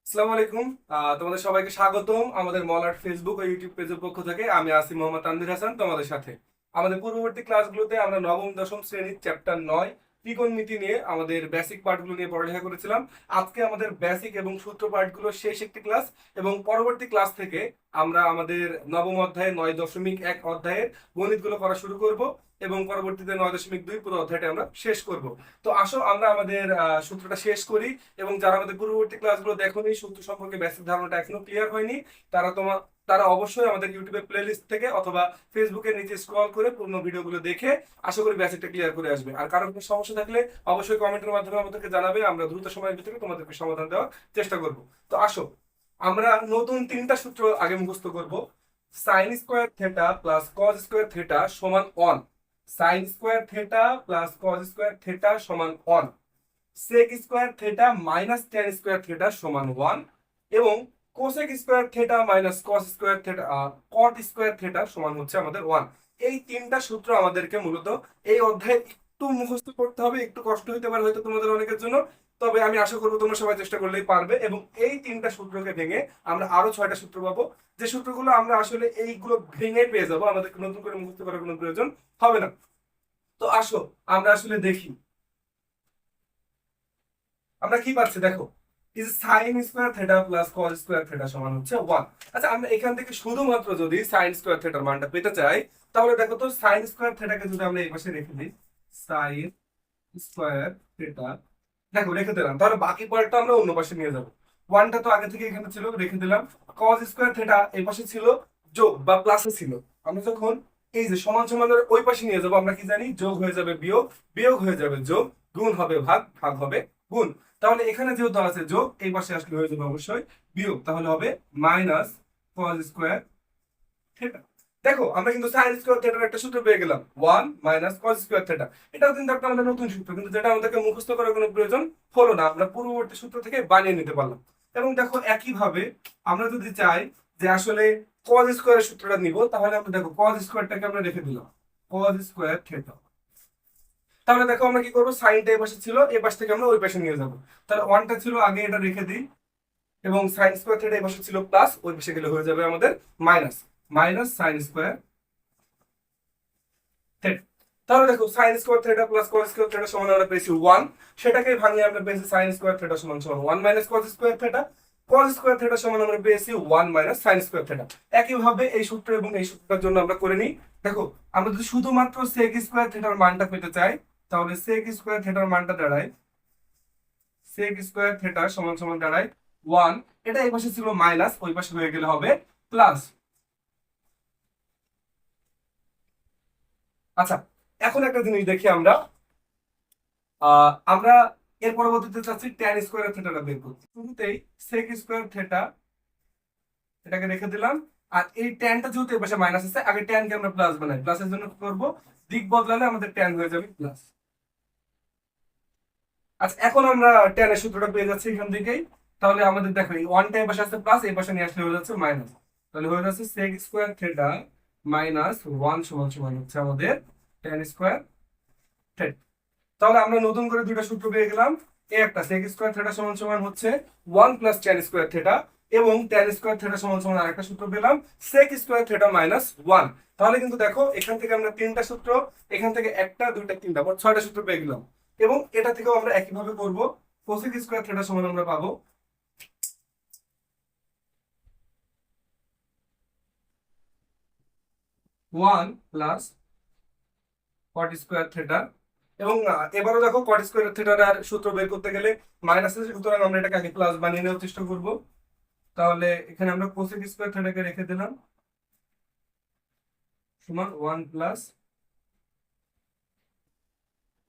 আসসালামু আলাইকুম। তোমাদের সবাইকে স্বাগতম আমাদের মলাট ফেসবুক ও ইউটিউব পেজের পক্ষ থেকে। আমি আছি মোহাম্মদ তানভীর হাসান তোমাদের সাথে। আমাদের পূর্ববর্তী ক্লাসগুলোতে আমরা নবম দশম শ্রেণীর চ্যাপ্টার 9 ত্রিকোণমিতি নিয়ে আমাদের বেসিক পার্টগুলো নিয়ে পড়ালেখা করেছিলাম। আজকে আমাদের বেসিক এবং সূত্র পার্টগুলো শেষ একটি ক্লাস, এবং পরবর্তী ক্লাস থেকে আমরা আমাদের নবম অধ্যায়ে 9.1 অধ্যায়ের গণিতগুলো করা শুরু করব, এবং পরবর্তীতে 9.2 পুরো অধ্যায়টা আমরা শেষ করব। তো আসো আমরা আমাদের সূত্রটা শেষ করি। এবং যারা আমাদের পূর্ববর্তী ক্লাসগুলো দেখোনি, সূত্র সম্পর্কে বেসিক ধারণাটা এখনো ক্লিয়ার হয়নি, তারা অবশ্যই আমাদের ইউটিউবে প্লেলিস্ট থেকে অথবা ফেসবুকের নিচে স্ক্রল করে পুরনো ভিডিওগুলো দেখে আশা করি বেসিকটা ক্লিয়ার করে আসবে। আর কারো কোনো সমস্যা থাকলে অবশ্যই কমেন্টের মাধ্যমে আমাদেরকে জানাবে, আমরা দ্রুত সময়ের ভিতরে তোমাদেরকে সমাধান দেওয়ার চেষ্টা করব। তো আসো আমরা নতুন তিনটা সূত্র আগে মুখস্থ করব। Sine square theta plus cos square theta সমান one. Sine square theta plus cos square theta সমান one. Sec square theta minus tan square theta সমান 1, এবং cosec square theta minus cos square theta cot square theta সমান হচ্ছে আমাদের 1। এই তিনটা সূত্র আমাদেরকে মূলত এই অধ্যায়ে একটু মুখস্থ করতে হবে। একটু কষ্ট হতে পারে হয়তো তোমাদের অনেকের জন্য, তবে আমি আশা করবো তোমরা সবাই চেষ্টা করলেই পারবে। এবং এই তিনটা সূত্রকে ভেঙে আমরা আরো 6টা সূত্র পাবো, যে সূত্রগুলো আমরা আসলে এইগুলো ভেঙে পেয়ে যাবো, আমাদেরকে নতুন করে মুখস্থ করার কোনো প্রয়োজন হবে না। তো আসো আমরা আসলে দেখি আমরা কি পাচ্ছি। দেখো, is sign square theta plus cos square theta সমান হচ্ছে 1। আচ্ছা, আমরা এখান থেকে শুধুমাত্র যদি সাইন স্কোয়ার থেটার মানটা পেতে চাই, তাহলে দেখো তো সাইন স্কোয়ার থেটাকে যদি আমরা এই পাশে রেখে দিই, সাইন স্কোয়ার থেটা দেখো রেখে দিলাম, তাহলে বাকি পার্টটা আমরা অন্য পাশে নিয়ে যাবো। ওয়ানটা তো আগে থেকে এখানে ছিল, রেখে দিলাম। কস স্কোয়ার থেটা এই পাশে ছিল, যোগ বা প্লাসে ছিল। আমরা যখন এই যে সমান সমান ওই পাশে নিয়ে যাবো, আমরা কি জানি যোগ হয়ে যাবে বিয়োগ, বিয়োগ হয়ে যাবে যোগ, গুণ হবে ভাগ, ভাগ হবে গুণ। তাহলে এখানে যেহেতু আছে যোগ, এই পাশে আসলে হয়ে যাবে অবশ্যই বিয়োগ, তাহলে হবে মাইনাস কস স্কোয়ার থেটা। দেখো আমরা কিন্তু সাইন স্কোয়ার থেটার একটা সূত্র পেয়ে গেলাম, 1 মাইনাস কস স্কোয়ার থেটা। এটাও কিন্তু একটা আমাদের নতুন সূত্র, কিন্তু যেটা আমাদেরকে মুখস্থ করার কোনো প্রয়োজন হলো না, আমরা পূর্ববর্তী সূত্র থেকে বানিয়ে নিতে পারলাম। এবং দেখো একইভাবে আমরা যদি চাই যে আসলে কস স্কোয়ারের সূত্রটা নিব, তাহলে আমরা দেখো কস স্কোয়ারটাকে আমরা রেখে দিলাম, কস স্কোয়ার থেটা। তাহলে দেখো আমরা কি করবো, সাইনটা এই পাশে ছিল, এই পাশ থেকে আমরা ওই পাশে নিয়ে যাবো। তাহলে ওয়ানটা ছিল আগে, এটা রেখে দিই, এবং সাইন স্কোয়ার থেটা এই পাশে ছিল প্লাস, ওই পাশে গেলে হয়ে যাবে আমাদের minus, minus sine square theta. তাহলে দেখো sign square theta plus cos square theta সমান আমরা পেয়েছি 1, সেটাকে ভাঙিয়ে আমরা পেয়েছি সাইন স্কোয়ার থেটা সমান সমান 1 মাইনাস কস স্কোয়ার থেটা। কস স্কোয়ার থেটা সমান আমরা পেয়েছি 1 মাইনাস সাইন স্কোয়ার থেটা। একইভাবে এই সূত্র এবং এই সূত্রটার জন্য আমরা করে নিই। দেখো আমরা যদি শুধুমাত্র সেক স্কোয়ার থেটার মানটা পেতে চাই, তাহলে সেক স্কোয়ার থেটার মানটা দাঁড়ায়, সেক স্কোয়ার থেটা সমান সমান দাঁড়ায় 1। এটা এই পাশে ছিল মাইনাস, ওই পাশে হয়ে গেলে হবে প্লাস। আচ্ছা, এখন একটা জিনিস দেখি আমরা, আমরা এর পরবর্তীতে চাচ্ছি ট্যান স্কোয়ার থেটাটা বের করতে। শুরুতেই সেক স্কোয়ার থেটা এটাকে রেখে দিলাম। আর এই ট্যানটা যেহেতু এর পাশে মাইনাস আছে, আগে ট্যানকে আমরা প্লাস বানাই, প্লাসের জন্য কি করবো, দিক বদলালে আমাদের ট্যান হয়ে যাবে প্লাস। আচ্ছা, এখন আমরা ট্যানের সূত্রটা পেয়ে যাচ্ছি এখান থেকেই। তাহলে আমাদের দেখো এই ওয়ানটা এই পাশে আসছে প্লাস, এই পাশে নিয়ে আসলে হয়ে যাচ্ছে মাইনাস। তাহলে হয়ে যাচ্ছে সেক স্কোয়ার থেটা মাইনাস 1 সমান সমান হচ্ছে আমাদের ট্যান স্কোয়ার থেটা। তাহলে আমরা নতুন করে দুইটা সূত্র পেয়ে গেলাম। এই একটা সেক স্কোয়ার থেটা সমান সমান হচ্ছে 1 প্লাস ট্যান স্কোয়ার থেটা, এবং ট্যান স্কোয়ার থেটা সমান সমান আরেকটা সূত্র পেলাম, সেক স্কোয়ার থেটা মাইনাস 1। তাহলে কিন্তু দেখো এখান থেকে আমরা তিনটা সূত্র, এখান থেকে একটা দুইটা তিনটা মোট 6টা সূত্র পেয়ে গেলাম। এবং এটা থেকেও আমরা একইভাবে করব, কোসেক স্কোয়ার থেটা সমান আমরা পাবো 1 প্লাস কট স্কোয়ার থেটা। এবং এবারও দেখো কট স্কোয়ার থেটার আর সূত্র বের করতে গেলে মাইনাস আছে, সুতরাং আমরা এটাকে আগে প্লাস বানিয়ে নেওয়ার চেষ্টা করব। তাহলে এখানে আমরা কোসেক স্কোয়ার থেটাকে রেখে দিলাম, সমান 1 প্লাস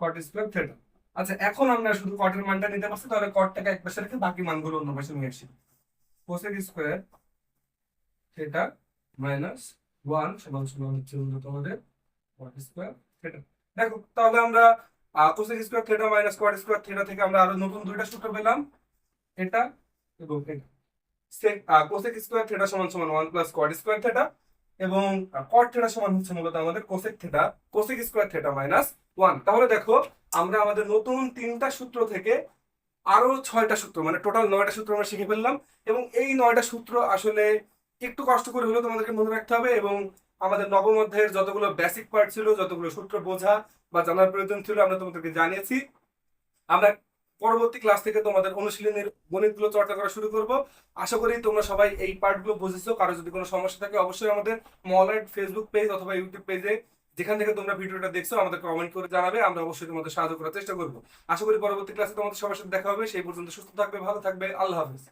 কট স্কোয়ার থেটা। আচ্ছা, এখন আমরা শুধু কটের মানটা নিতে পারছি, তাহলে কটটাকে এক পাশে রেখে বাকি মানগুলো অন্য পাশে নিয়ে আসি। কোসেক স্কোয়ার থেটা মাইনাস 1 সমান সমান হচ্ছে মূলত আমাদের কট স্কোয়ার থেটা। দেখো তাহলে আমরা কোসেক স্কোয়ার থেটা মাইনাস কট স্কোয়ার থেটা থেকে আমরা আরো নতুন দুইটা সূত্র পেলাম, এটা এবং এটা। কোসেক স্কোয়ার থেটা সমান সমান 1 প্লাস কট স্কোয়ার থেটা, এবং কট থেটা সমান হচ্ছে মূলত আমাদের cosec theta, cosec square theta minus 1। তাহলে দেখো আমরা আমাদের নতুন তিনটা সূত্র থেকে আরো 6টা সূত্র, মানে টোটাল 9টা সূত্র আমরা শিখে ফেললাম। এবং এই 9টা সূত্র আসলে একটু কষ্ট করে হলেও তোমাদেরকে মনে রাখতে হবে। এবং আমাদের নবম অধ্যায়ের যতগুলো বেসিক পার্ট ছিল, যতগুলো সূত্র বোঝা বা জানার প্রয়োজন ছিল, আমরা তোমাদেরকে জানিয়েছি। আমরা পরবর্তী ক্লাস থেকে তোমাদের অনুশীলনের গণিতগুলো চর্চা করা শুরু করব। আশা করি তোমরা সবাই এই পার্টগুলো বুঝেছো। কারো যদি কোনো সমস্যা থাকে অবশ্যই আমাদের মলাট ফেসবুক পেজ অথবা ইউটিউব পেজে, যেখান থেকে তোমরা ভিডিওটা দেখছো, আমাদের কমেন্ট করে জানাবে। আমরা অবশ্যই তোমাদের সাহায্য করার চেষ্টা করবো। আশা করি পরবর্তী ক্লাসে তোমাদের সবার সাথে দেখা হবে। সেই পর্যন্ত সুস্থ থাকবে, ভালো থাকবে। আল্লাহ হাফিজ।